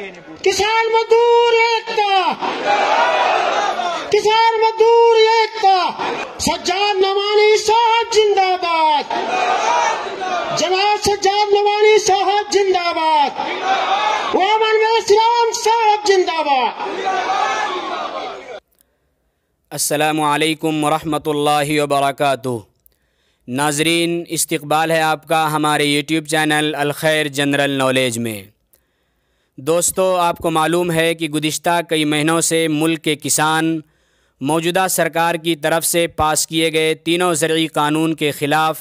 किसान मजदूर एकता, किसान मजदूर एकता, सज्जाद नवानी साहब जिंदाबाद, जनाब सज्जाद नवानी साहब जिंदाबाद, मोहम्मद इस्लाम साहब जिंदाबाद। अस्सलामु अलैकुम वरहमतुल्लाहि वबरकातुहू। नाजरीन, इस्तकबाल है आपका हमारे यूट्यूब चैनल अल खैर जनरल नॉलेज में। दोस्तों, आपको मालूम है कि गुज़िश्ता कई महीनों से मुल्क के किसान मौजूदा सरकार की तरफ से पास किए गए तीनों ज़रई कानून के ख़िलाफ़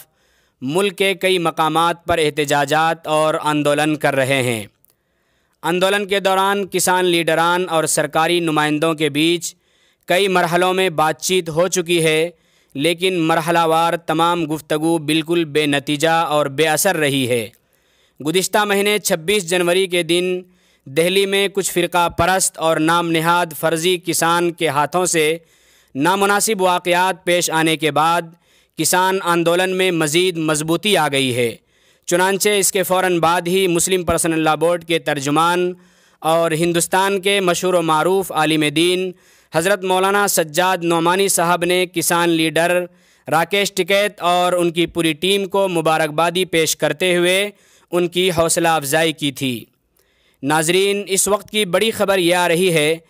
मुल्क के कई मकामात पर एहतजाजात और आंदोलन कर रहे हैं। आंदोलन के दौरान किसान लीडरान और सरकारी नुमाइंदों के बीच कई मरहलों में बातचीत हो चुकी है, लेकिन मरहलावार तमाम गुफ्तगू बिल्कुल बेनतीजा और बेअसर रही है। गुज़िश्ता महीने 26 जनवरी के दिन दिल्ली में कुछ फ़िरका परस्त और नाम निहाद फ़र्ज़ी किसान के हाथों से नामुनासिब वाक़यात पेश आने के बाद किसान आंदोलन में मज़ीद मजबूती आ गई है। चुनांचे इसके फ़ौरन बाद ही मुस्लिम पर्सनल लॉ बोर्ड के तर्जुमान और हिंदुस्तान के मशहूर व मारूफ़ आलिम दीन हज़रत मौलाना सज्जाद नौमानी साहब ने किसान लीडर राकेश टिकैत और उनकी पूरी टीम को मुबारकबादी पेश करते हुए उनकी हौसला अफजाई की थी। नाजरीन, इस वक्त की बड़ी ख़बर यह आ रही है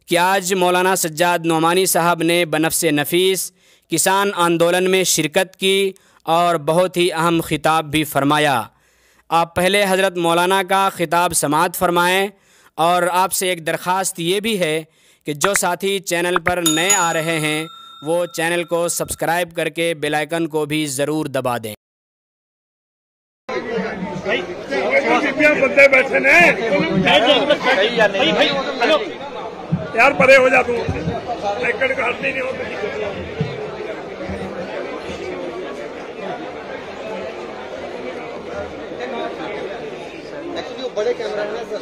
कि आज मौलाना सज्जाद नौमानी साहब ने बनफ़्से नफीस किसान आंदोलन में शिरकत की और बहुत ही अहम ख़िताब भी फरमाया। आप पहले हज़रत मौलाना का ख़िताब समाअत फ़रमाएँ और आपसे एक दरख्वास्त ये भी है कि जो साथी चैनल पर नए आ रहे हैं वो चैनल को सब्सक्राइब करके बेल आइकन को भी ज़रूर दबा दें। बंदे बैठे ने यार, परे हो जा तू, एकड़ का हल्दी नहीं होती। एक्चुअली वो बड़े कैमरा है ना सर,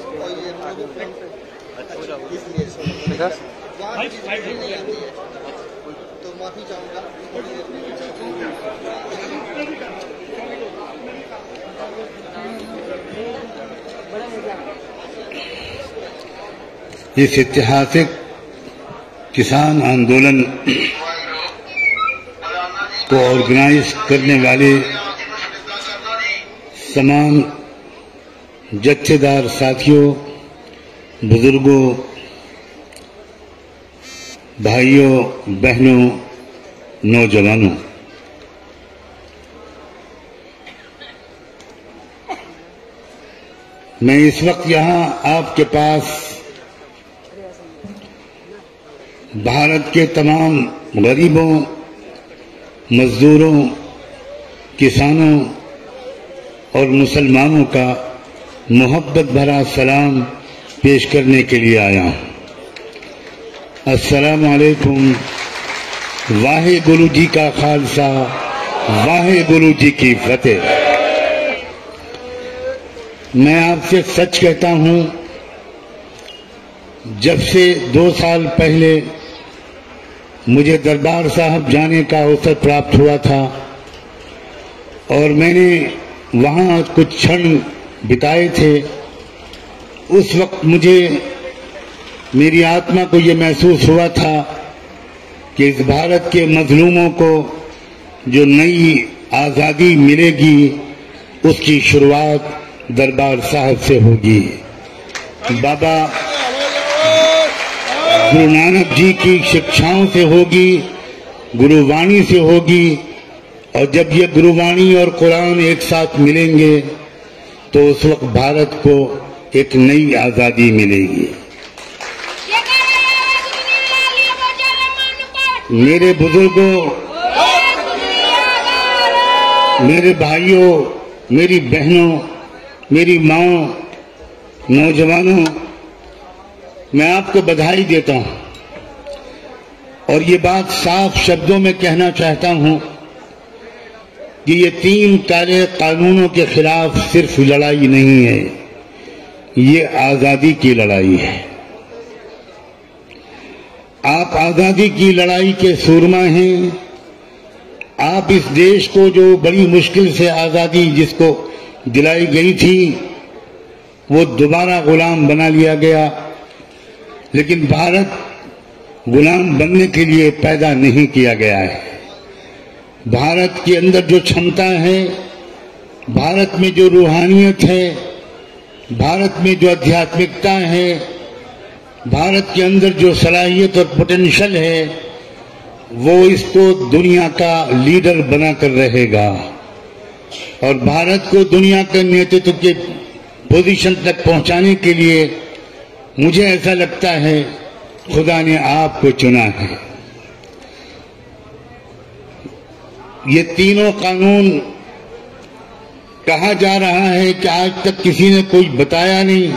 इसलिए नहीं आती है, तो माफी चाहूंगा। इस ऐतिहासिक किसान आंदोलन को ऑर्गेनाइज करने वाले तमाम जत्थेदार साथियों, बुजुर्गों, भाइयों, बहनों, नौजवानों, मैं इस वक्त यहाँ आपके पास भारत के तमाम गरीबों, मजदूरों, किसानों और मुसलमानों का मोहब्बत भरा सलाम पेश करने के लिए आया हूँ। अस्सलामु अलैकुम। वाहे गुरु जी का खालसा, वाहे गुरु जी की फतेह। मैं आपसे सच कहता हूँ, जब से 2 साल पहले मुझे दरबार साहब जाने का अवसर प्राप्त हुआ था और मैंने वहाँ कुछ क्षण बिताए थे, उस वक्त मुझे मेरी आत्मा को ये महसूस हुआ था कि इस भारत के मजलूमों को जो नई आज़ादी मिलेगी उसकी शुरुआत दरबार साहब से होगी। बाबा गुरु नानक जी की शिक्षाओं से होगी, गुरुवाणी से होगी, और जब ये गुरुवाणी और कुरान एक साथ मिलेंगे तो उस वक्त भारत को एक नई आज़ादी मिलेगी। मेरे बुजुर्गों, मेरे भाइयों, मेरी बहनों, मेरी माओ, नौजवानों, मैं आपको बधाई देता हूं और ये बात साफ शब्दों में कहना चाहता हूं कि ये 3 काले कानूनों के खिलाफ सिर्फ लड़ाई नहीं है, ये आजादी की लड़ाई है। आप आजादी की लड़ाई के सूरमा हैं। आप इस देश को जो बड़ी मुश्किल से आजादी जिसको दिलाई गई थी, वो दोबारा गुलाम बना लिया गया। लेकिन भारत गुलाम बनने के लिए पैदा नहीं किया गया है। भारत के अंदर जो क्षमता है, भारत में जो रूहानियत है, भारत में जो आध्यात्मिकता है, भारत के अंदर जो सलाहियत और पोटेंशियल है, वो इसको दुनिया का लीडर बनाकर रहेगा। और भारत को दुनिया के नेतृत्व के पोजीशन तक पहुंचाने के लिए मुझे ऐसा लगता है खुदा ने आपको चुना है। ये तीनों कानून, कहा जा रहा है कि आज तक किसी ने कोई बताया नहीं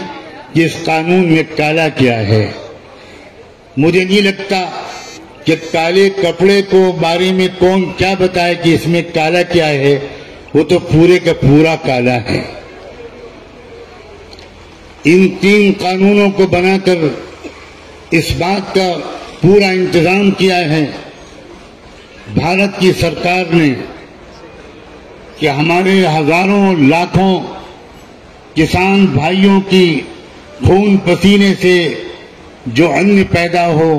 कि इस कानून में काला क्या है। मुझे नहीं लगता कि काले कपड़े को बारे में कौन क्या बताए कि इसमें काला क्या है, वो तो पूरे का पूरा काला है। इन तीन कानूनों को बनाकर इस बात का पूरा इंतजाम किया है भारत की सरकार ने कि हमारे हजारों लाखों किसान भाइयों की खून पसीने से जो अन्न पैदा हो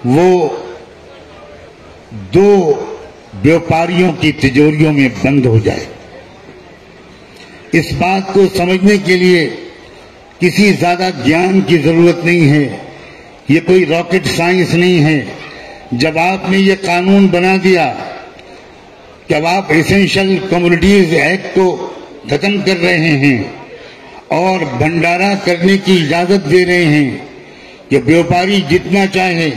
वो दो व्यापारियों की तिजोरियों में बंद हो जाए। इस बात को समझने के लिए किसी ज्यादा ज्ञान की जरूरत नहीं है, ये कोई रॉकेट साइंस नहीं है। जब आपने ये कानून बना दिया, जब आप एसेंशियल कमोडिटीज एक्ट को खत्म कर रहे हैं और भंडारा करने की इजाजत दे रहे हैं कि व्यापारी जितना चाहे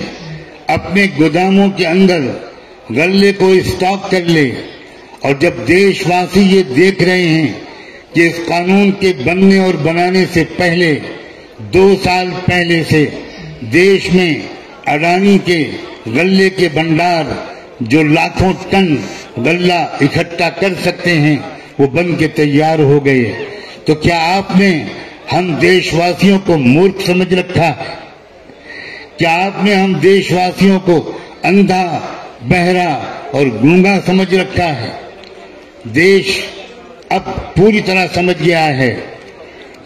अपने गोदामों के अंदर गल्ले को स्टॉक कर ले, और जब देशवासी ये देख रहे हैं कि इस कानून के बनने और बनाने से पहले 2 साल पहले से देश में अडानी के गल्ले के भंडार जो लाखों टन गल्ला इकट्ठा कर सकते हैं वो बन के तैयार हो गए, तो क्या आपने हम देशवासियों को मूर्ख समझ रखा है? क्या आपने हम देशवासियों को अंधा, बहरा और गूंगा समझ रखा है? देश अब पूरी तरह समझ गया है।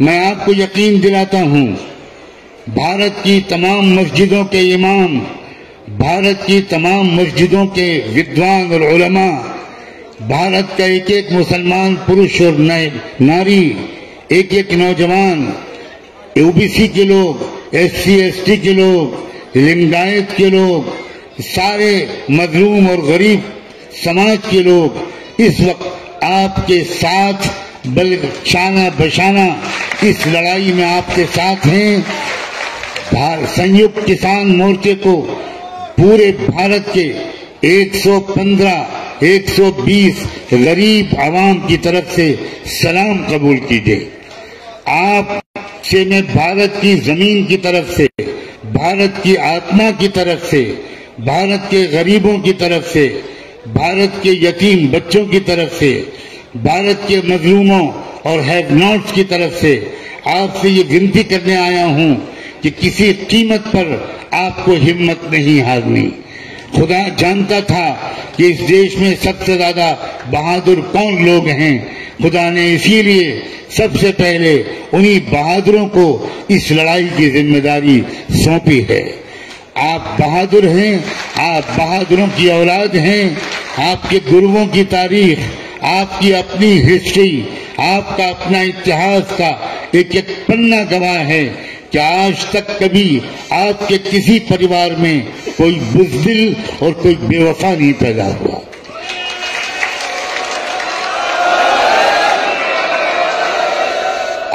मैं आपको यकीन दिलाता हूं, भारत की तमाम मस्जिदों के इमाम, भारत की तमाम मस्जिदों के विद्वान और उलमा, भारत का एक एक मुसलमान पुरुष और नारी, एक एक नौजवान, ओबीसी के लोग, SC ST के लोग, लिंगायत के लोग, सारे मजलूम और गरीब समाज के लोग इस वक्त आपके साथ शाना बशाना इस लड़ाई में आपके साथ हैं। संयुक्त किसान मोर्चे को पूरे भारत के 115, 120 गरीब आवाम की तरफ से सलाम कबूल कीजिए। आपसे मैं भारत की जमीन की तरफ से, भारत की आत्मा की तरफ से, भारत के गरीबों की तरफ से, भारत के यतीम बच्चों की तरफ से, भारत के मजलूमों और हैव नॉट्स की तरफ से आपसे ये विनती करने आया हूं कि किसी कीमत पर आपको हिम्मत नहीं हारनी। खुदा जानता था कि इस देश में सबसे ज्यादा बहादुर कौन लोग हैं। खुदा ने इसीलिए सबसे पहले उन्हीं बहादुरों को इस लड़ाई की जिम्मेदारी सौंपी है। आप बहादुर हैं, आप बहादुरों की औलाद हैं। आपके गुरुओं की तारीख, आपकी अपनी हिस्ट्री, आपका अपना इतिहास का एक एक पन्ना गवाह है कि आज तक कभी आपके किसी परिवार में कोई बुज़दिल और कोई बेवफा नहीं पैदा हुआ।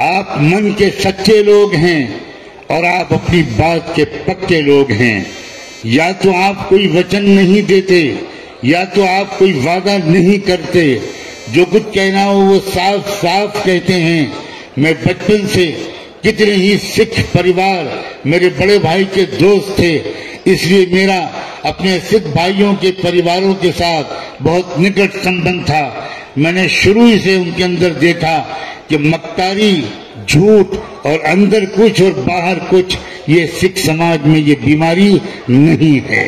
आप मन के सच्चे लोग हैं और आप अपनी बात के पक्के लोग हैं। या तो आप कोई वचन नहीं देते, या तो आप कोई वादा नहीं करते, जो कुछ कहना हो वो साफ साफ कहते हैं। मैं बचपन से कितने ही सिख परिवार मेरे बड़े भाई के दोस्त थे, इसलिए मेरा अपने सिख भाइयों के परिवारों के साथ बहुत निकट संबंध था। मैंने शुरू ही से उनके अंदर देखा कि मक्कारी, झूठ और अंदर कुछ और बाहर कुछ, ये सिख समाज में ये बीमारी नहीं है।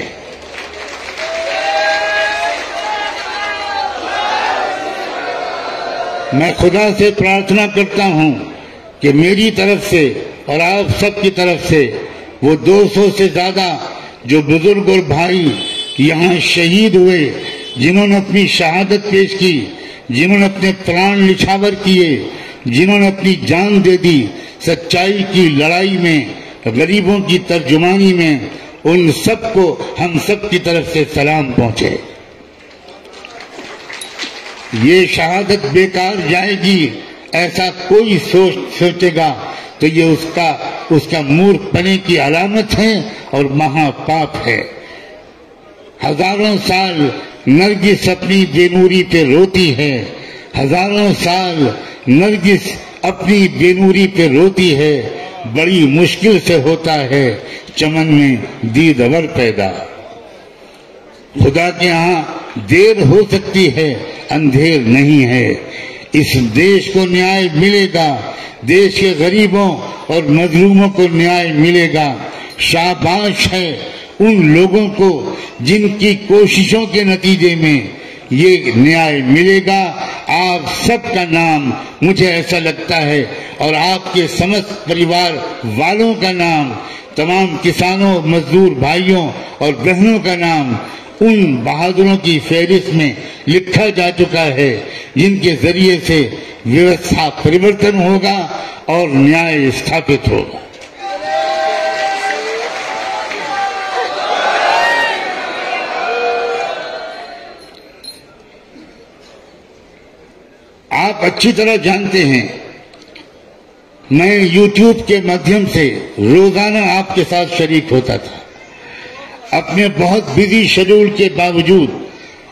मैं खुदा से प्रार्थना करता हूं कि मेरी तरफ से और आप सबकी तरफ से वो 200 से ज्यादा जो बुजुर्ग और भाई यहाँ शहीद हुए, जिन्होंने अपनी शहादत पेश की, जिन्होंने अपने प्राण निछावर किए, जिन्होंने अपनी जान दे दी सच्चाई की लड़ाई में, गरीबों की तर्जुमानी में, उन सबको हम सब की तरफ से सलाम पहुंचे। ये शहादत बेकार जाएगी ऐसा कोई सोचेगा तो ये उसका मूर्खपने की अलामत है और महापाप है। हजारों साल नरगिस अपनी बेनूरी पे रोती है, हजारों साल नरगिस अपनी बेनूरी पे रोती है, बड़ी मुश्किल से होता है चमन में दीदवर पैदा। खुदा के यहाँ देर हो सकती है, अंधेर नहीं है। इस देश को न्याय मिलेगा, देश के गरीबों और मजलूमों को न्याय मिलेगा। शाबाश है उन लोगों को जिनकी कोशिशों के नतीजे में ये न्याय मिलेगा। आप सबका नाम मुझे ऐसा लगता है और आपके समस्त परिवार वालों का नाम, तमाम किसानों, मजदूर भाइयों और बहनों का नाम उन बहादुरों की फहरिस्त में लिखा जा चुका है जिनके जरिए से व्यवस्था परिवर्तन होगा और न्याय स्थापित होगा। आप अच्छी तरह जानते हैं मैं YouTube के माध्यम से रोजाना आपके साथ शरीक होता था। अपने बहुत बिजी शेड्यूल के बावजूद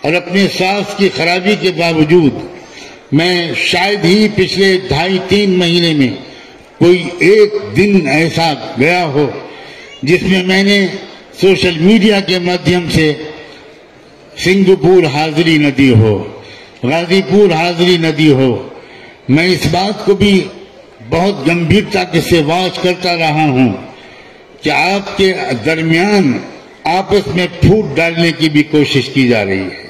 और अपने स्वास्थ्य की खराबी के बावजूद मैं शायद ही पिछले 2.5-3 महीने में कोई एक दिन ऐसा गया हो जिसमें मैंने सोशल मीडिया के माध्यम से सिंगपुर हाजिरी न दी हो, गाजीपुर हाजिरी न दी हो। मैं इस बात को भी बहुत गंभीरता से वॉच करता रहा हूं कि आपके दरमियान आपस में फूट डालने की भी कोशिश की जा रही है।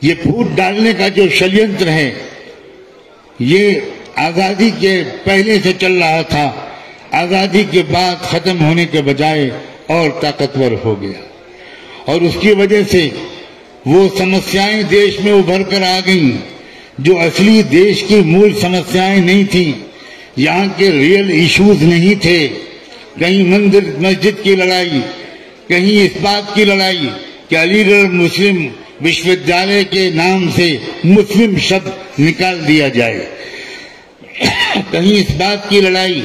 ये फूट डालने का जो षड्यंत्र है ये आजादी के पहले से चल रहा था, आजादी के बाद खत्म होने के बजाय और ताकतवर हो गया और उसकी वजह से वो समस्याएं देश में उभर कर आ गईं जो असली देश की मूल समस्याएं नहीं थी। यहाँ के रियल इश्यूज नहीं थे। कहीं मंदिर मस्जिद की लड़ाई, कहीं इस बात की लड़ाई कि अलीगढ़ मुस्लिम विश्वविद्यालय के नाम से मुस्लिम शब्द निकाल दिया जाए, कहीं इस बात की लड़ाई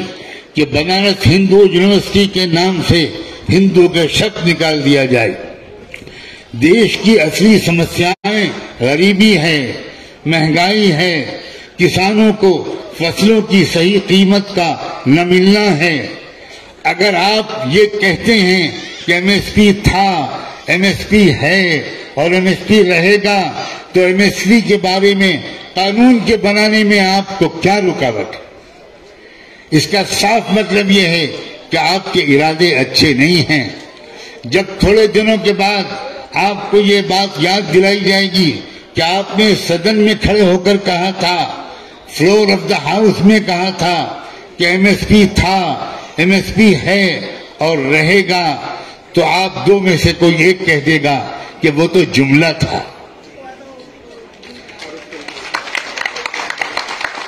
कि बनारस हिंदू यूनिवर्सिटी के नाम से हिंदू के शब्द निकाल दिया जाए। देश की असली समस्याएं गरीबी है, महंगाई है, किसानों को फसलों की सही कीमत का न मिलना है। अगर आप ये कहते हैं कि एमएसपी था, एमएसपी है और एमएसपी रहेगा तो एमएसपी के बारे में कानून के बनाने में आपको क्या रुकावट है? इसका साफ मतलब यह है कि आपके इरादे अच्छे नहीं हैं। जब थोड़े दिनों के बाद आपको ये बात याद दिलाई जाएगी कि आपने सदन में खड़े होकर कहा था, फ्लोर ऑफ द हाउस में कहा था कि एमएसपी था, एमएसपी है और रहेगा, तो आप दो में से कोई एक कह देगा कि वो तो जुमला था।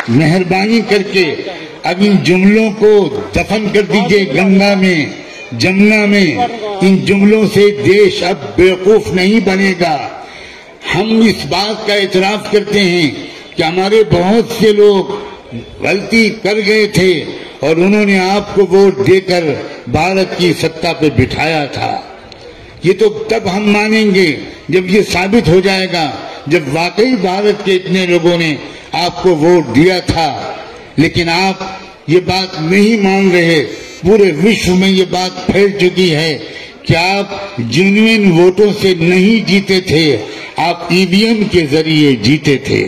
मेहरबानी करके अब इन जुमलों को दफन कर दीजिए गंगा में, जमुना में। इन जुमलों से देश अब बेवकूफ नहीं बनेगा। हम इस बात का इतराफ करते हैं कि हमारे बहुत से लोग गलती कर गए थे और उन्होंने आपको वोट देकर भारत की सत्ता पे बिठाया था। ये तो तब हम मानेंगे जब ये साबित हो जाएगा, जब वाकई भारत के इतने लोगों ने आपको वोट दिया था। लेकिन आप ये बात नहीं मान रहे। पूरे विश्व में ये बात फैल चुकी है कि आप जेन्युइन वोटों से नहीं जीते थे, आप ईवीएम के जरिए जीते थे।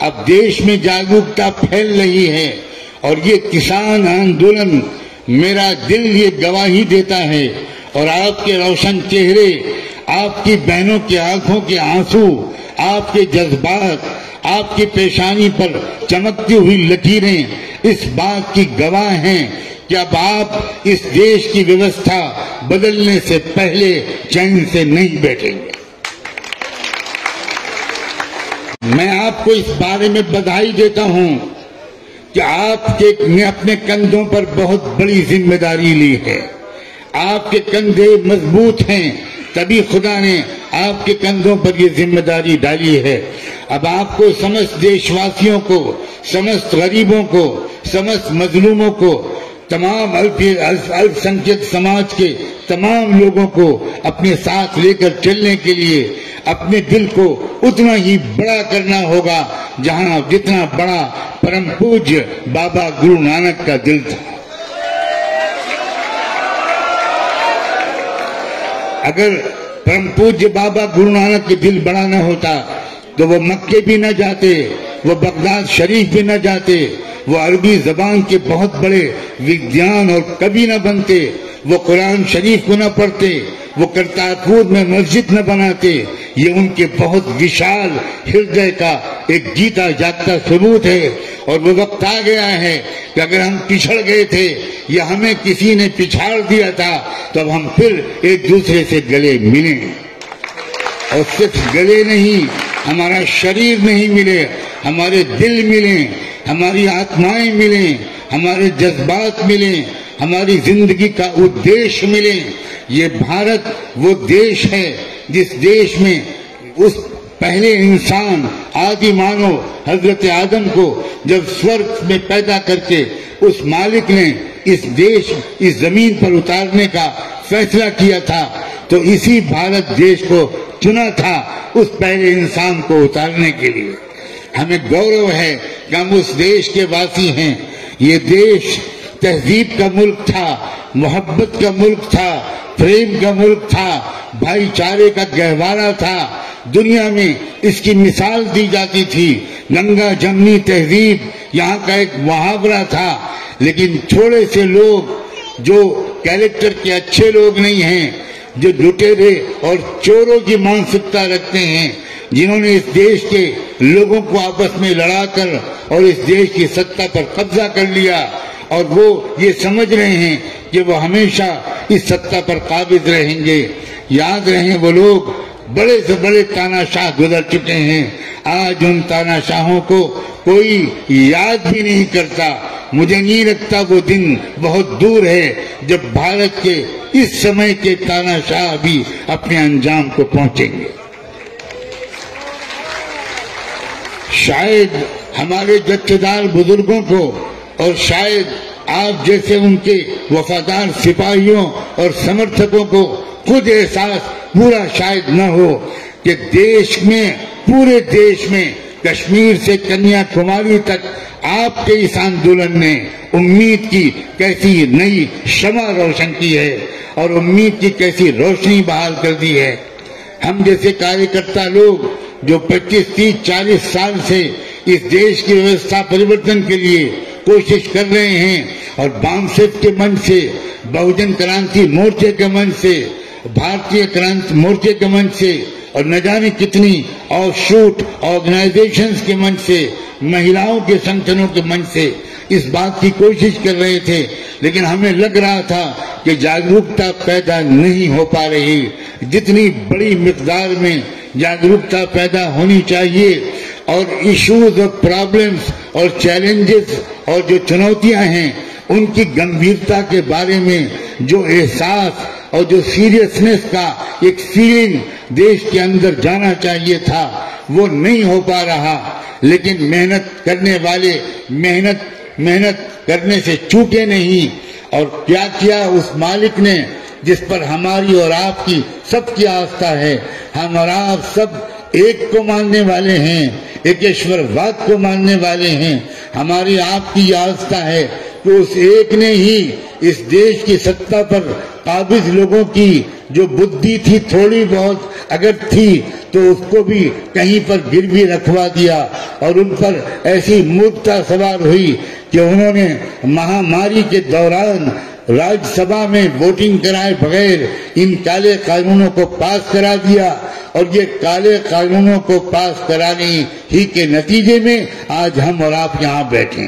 अब देश में जागरूकता फैल रही है और ये किसान आंदोलन, मेरा दिल ये गवाही देता है। और आपके रोशन चेहरे, आपकी बहनों की आंखों के आंसू, आपके जज्बात, आपकी पेशानी पर चमकती हुई लकीरें इस बात की गवाह हैं कि अब आप इस देश की व्यवस्था बदलने से पहले चैन से नहीं बैठेंगे। मैं आपको इस बारे में बधाई देता हूं कि आपने अपने कंधों पर बहुत बड़ी जिम्मेदारी ली है। आपके कंधे मजबूत हैं, तभी खुदा ने आपके कंधों पर ये जिम्मेदारी डाली है। अब आपको समस्त देशवासियों को, समस्त गरीबों को, समस्त मजलूमों को, तमाम अल्पसंख्यक समाज के तमाम लोगों को अपने साथ लेकर चलने के लिए अपने दिल को उतना ही बड़ा करना होगा जितना बड़ा परम पूज्य बाबा गुरु नानक का दिल था। अगर परम पूज्य बाबा गुरु नानक के दिल बड़ा न होता तो वो मक्के भी न जाते, वो बगदाद शरीफ भी न जाते, वो अरबी जबान के बहुत बड़े विद्वान और कवि न बनते, वो कुरान शरीफ को न पढ़ते, वो करतारपुर में मस्जिद न बनाते। ये उनके बहुत विशाल हृदय का एक जीता जागता सबूत है। और वो वक्त आ गया है कि अगर हम पिछड़ गए थे या हमें किसी ने पिछाड़ दिया था तो अब हम फिर एक दूसरे से गले मिलें। और सिर्फ गले नहीं, हमारा शरीर नहीं मिले, हमारे दिल मिले, हमारी आत्माएं मिले, हमारे जज्बात मिले, हमारी जिंदगी का उद्देश्य मिले। ये भारत वो देश है जिस देश में उस पहले इंसान आदि मानव हजरत आदम को जब स्वर्ग में पैदा करके उस मालिक ने इस जमीन पर उतारने का फैसला किया था, तो इसी भारत देश को चुना था उस पहले इंसान को उतारने के लिए। हमें गौरव है कि हम उस देश के वासी हैं। ये देश तहजीब का मुल्क था, मोहब्बत का मुल्क था, प्रेम का मुल्क था, भाईचारे का गहवारा था। दुनिया में इसकी मिसाल दी जाती थी। गंगा जमनी तहजीब यहाँ का एक मुहावरा था। लेकिन थोड़े से लोग जो कैरेक्टर के अच्छे लोग नहीं हैं, जो लुटेरे और चोरों की मानसिकता रखते हैं, जिन्होंने इस देश के लोगों को आपस में लड़ाकर और इस देश की सत्ता पर कब्जा कर लिया, और वो ये समझ रहे हैं कि वो हमेशा इस सत्ता पर काबिज रहेंगे। याद रहे, वो लोग बड़े से बड़े तानाशाह गुजर चुके हैं। आज उन तानाशाहों को कोई याद भी नहीं करता। मुझे नहीं लगता वो दिन बहुत दूर है जब भारत के इस समय के तानाशाह भी अपने अंजाम को पहुंचेंगे। शायद हमारे जत्थेदार बुजुर्गों को और शायद आप जैसे उनके वफादार सिपाहियों और समर्थकों को खुद एहसास पूरा शायद न हो कि देश में, पूरे देश में, कश्मीर से कन्याकुमारी तक आपके इस आंदोलन ने उम्मीद की कैसी नई शमा रोशन की है और उम्मीद की कैसी रोशनी बहाल कर दी है। हम जैसे कार्यकर्ता लोग जो 25, 30, 40 साल से इस देश की व्यवस्था परिवर्तन के लिए कोशिश कर रहे हैं, और बामसेफ के मंच से, बहुजन क्रांति मोर्चे के मंच से, भारतीय क्रांति मोर्चे के मंच से, और न जाने कितनी ऑफशूट ऑर्गेनाइजेशंस के मंच से, महिलाओं के संगठनों के मंच से इस बात की कोशिश कर रहे थे। लेकिन हमें लग रहा था कि जागरूकता पैदा नहीं हो पा रही। जितनी बड़ी मिकदार में जागरूकता पैदा होनी चाहिए और इश्यूज और प्रॉब्लम्स और चैलेंजेस और जो चुनौतियां हैं उनकी गंभीरता के बारे में जो एहसास और जो सीरियसनेस का एक फीलिंग देश के अंदर जाना चाहिए था, वो नहीं हो पा रहा। लेकिन मेहनत करने वाले मेहनत करने से चूके नहीं। और क्या किया उस मालिक ने जिस पर हमारी और आपकी सबकी आस्था है। हम और आप सब एक को मानने वाले हैं, एकेश्वरवाद को मानने वाले हैं। हमारी आपकी आस्था है कि उस एक ने ही इस देश की सत्ता पर काबिज लोगों की जो बुद्धि थी थोड़ी बहुत अगर थी तो उसको भी कहीं पर गिरवी रखवा दिया, और उन पर ऐसी मूर्खता सवार हुई कि उन्होंने महामारी के दौरान राज्यसभा में वोटिंग कराए बगैर इन काले कानूनों को पास करा दिया और ये काले कानूनों को पास कराने ही के नतीजे में आज हम और आप यहाँ बैठे।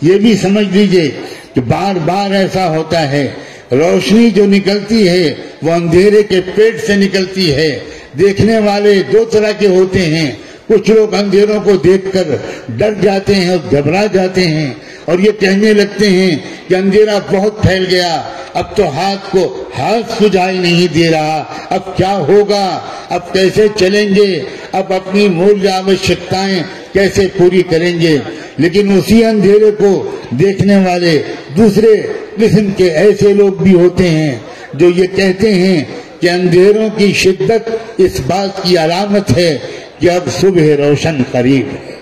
ये भी समझ लीजिए कि बार बार ऐसा होता है, रोशनी जो निकलती है वो अंधेरे के पेट से निकलती है। देखने वाले दो तरह के होते हैं, कुछ लोग अंधेरों को देखकर डर जाते हैं और घबरा जाते हैं और ये कहने लगते हैं कि अंधेरा बहुत फैल गया, अब तो हाथ सुझाई नहीं दे रहा, अब क्या होगा, अब कैसे चलेंगे, अब अपनी मूल आवश्यकताएं कैसे पूरी करेंगे। लेकिन उसी अंधेरे को देखने वाले दूसरे किस्म के ऐसे लोग भी होते हैं जो ये कहते हैं कि अंधेरों की शिद्दत इस बात की अलामत है कि अब सुबह रोशन करीब है,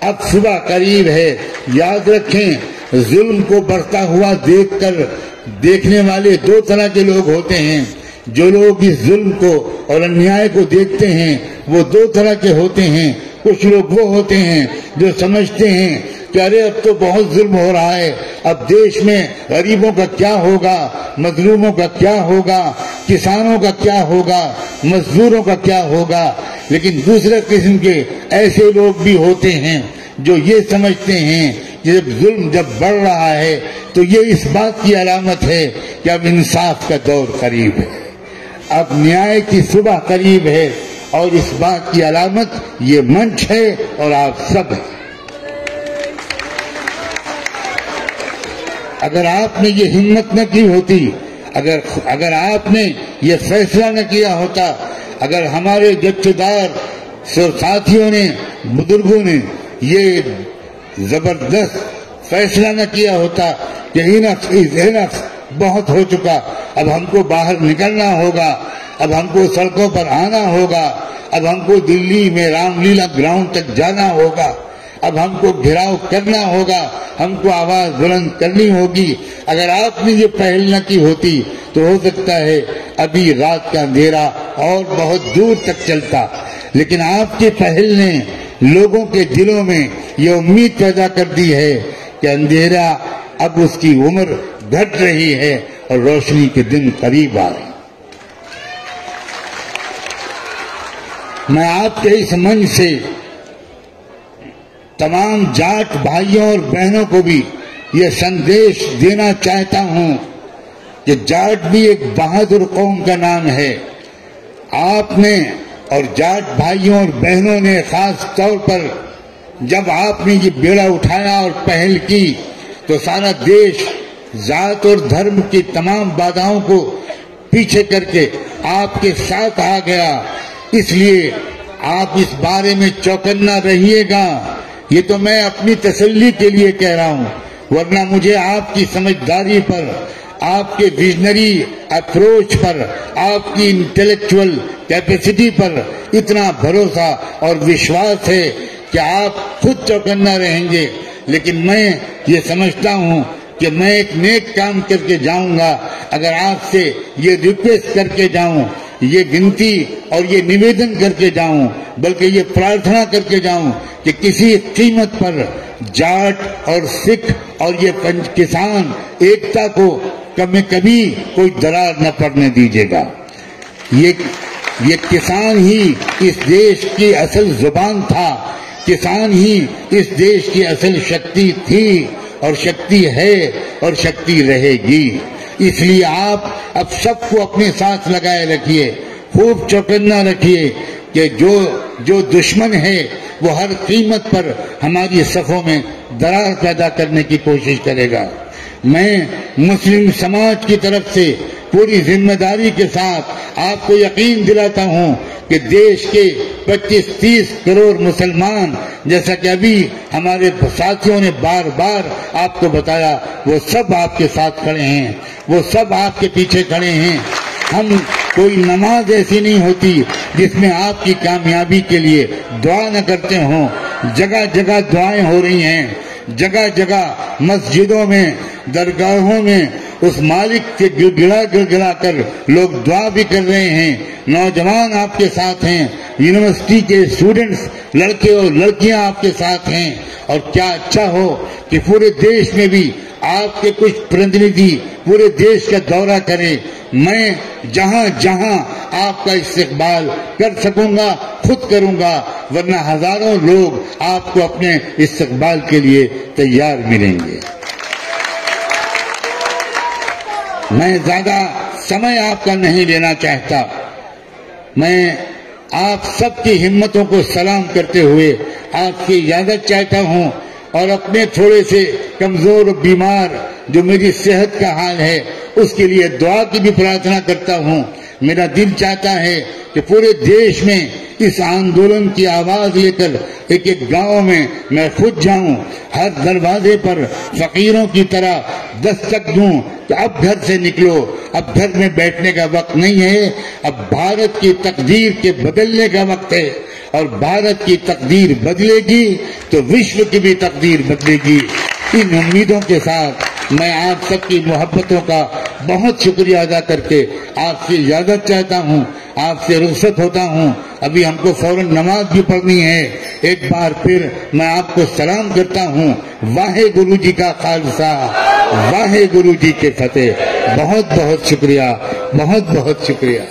अब सुबह करीब है। याद रखें, जुल्म को बढ़ता हुआ देखकर देखने वाले दो तरह के लोग होते हैं। जो लोग इस जुल्म को और अन्याय को देखते हैं वो दो तरह के होते हैं। कुछ लोग वो होते हैं जो समझते हैं कि अरे अब तो बहुत जुल्म हो रहा है, अब देश में गरीबों का क्या होगा, मजलूमों का क्या होगा, किसानों का क्या होगा, मजदूरों का क्या होगा। लेकिन दूसरे किस्म के ऐसे लोग भी होते हैं जो ये समझते हैं कि जब जुल्म बढ़ रहा है तो ये इस बात की अलामत है कि अब इंसाफ का दौर करीब है, अब न्याय की सुबह करीब है। और इस बात की अलामत ये मंच है और आप सब हैं। अगर आपने ये हिम्मत न की होती, अगर आपने ये फैसला न किया होता, अगर हमारे जत्थेदार साथियों ने, बुजुर्गों ने ये जबरदस्त फैसला न किया होता कि इनफ बहुत हो चुका, अब हमको बाहर निकलना होगा, अब हमको सड़कों पर आना होगा, अब हमको दिल्ली में रामलीला ग्राउंड तक जाना होगा, अब हमको घेराव करना होगा, हमको आवाज बुलंद करनी होगी। अगर आपने ये पहल न की होती तो हो सकता है अभी रात का अंधेरा और बहुत दूर तक चलता। लेकिन आपकी पहल ने लोगों के दिलों में ये उम्मीद पैदा कर दी है कि अंधेरा अब उसकी उम्र घट रही है और रोशनी के दिन करीब आ रहे। मैं आपके इस मंच से तमाम जाट भाइयों और बहनों को भी ये संदेश देना चाहता हूं कि जाट भी एक बहादुर कौम का नाम है। आपने और जाट भाइयों और बहनों ने खास तौर पर जब आपने ये बेड़ा उठाया और पहल की तो सारा देश जात और धर्म की तमाम बाधाओं को पीछे करके आपके साथ आ गया। इसलिए आप इस बारे में चौकन्ना रहिएगा। ये तो मैं अपनी तसल्ली के लिए कह रहा हूं, वरना मुझे आपकी समझदारी पर, आपके विजनरी अप्रोच पर, आपकी इंटेलेक्चुअल कैपेसिटी पर इतना भरोसा और विश्वास है कि आप खुद चौकन्ना रहेंगे। लेकिन मैं ये समझता हूं कि मैं एक नेक काम करके जाऊंगा अगर आपसे ये रिक्वेस्ट करके जाऊं, ये विनती और ये निवेदन करके जाऊं, बल्कि ये प्रार्थना करके जाऊं कि किसी कीमत पर जाट और सिख और ये किसान एकता को कभी कोई दरार न पड़ने दीजिएगा। ये किसान ही इस देश की असल जुबान था, किसान ही इस देश की असल शक्ति थी और शक्ति है और शक्ति रहेगी। इसलिए आप अब सबको अपने साथ लगाए रखिए, खूब चौकन्ना रखिए कि जो दुश्मन है वो हर कीमत पर हमारी सफों में दरार पैदा करने की कोशिश करेगा। मैं मुस्लिम समाज की तरफ से पूरी जिम्मेदारी के साथ आपको यकीन दिलाता हूं कि देश के 25-30 करोड़ मुसलमान, जैसा कि अभी हमारे साथियों ने बार बार आपको बताया, वो सब आपके साथ खड़े हैं, वो सब आपके पीछे खड़े हैं। हम कोई नमाज ऐसी नहीं होती जिसमें आपकी कामयाबी के लिए दुआ न करते हों। जगह जगह दुआएं हो रही हैं, जगह जगह मस्जिदों में, दरगाहों में उस मालिक के गिड़गिड़ा कर लोग दुआ भी कर रहे हैं। नौजवान आपके साथ हैं, यूनिवर्सिटी के स्टूडेंट्स, लड़के और लड़कियां आपके साथ हैं। और क्या अच्छा हो कि पूरे देश में भी आपके कुछ प्रतिनिधि पूरे देश का दौरा करें। मैं जहां जहां आपका इस्तकबाल कर सकूंगा खुद करूंगा, वरना हजारों लोग आपको अपने इस्तकबाल के लिए तैयार मिलेंगे। मैं ज्यादा समय आपका नहीं लेना चाहता। मैं आप सबकी हिम्मतों को सलाम करते हुए आपकी इजाजत चाहता हूं और अपने थोड़े से कमजोर बीमार जो मेरी सेहत का हाल है उसके लिए दुआ की भी प्रार्थना करता हूं। मेरा दिल चाहता है कि पूरे देश में इस आंदोलन की आवाज लेकर एक एक गांव में मैं खुद जाऊं, हर दरवाजे पर फकीरों की तरह दस्तक दूं कि अब घर से निकलो, अब घर में बैठने का वक्त नहीं है, अब भारत की तकदीर के बदलने का वक्त है और भारत की तकदीर बदलेगी तो विश्व की भी तकदीर बदलेगी। इन उम्मीदों के साथ मैं आप सबकी मोहब्बतों का बहुत शुक्रिया अदा करके आपसे इजाजत चाहता हूं, आपसे रुखसत होता हूं। अभी हमको फौरन नमाज भी पढ़नी है। एक बार फिर मैं आपको सलाम करता हूं। वाहे गुरु जी का खालसा, वाहे गुरु जी के फतेह। बहुत बहुत शुक्रिया, बहुत बहुत शुक्रिया।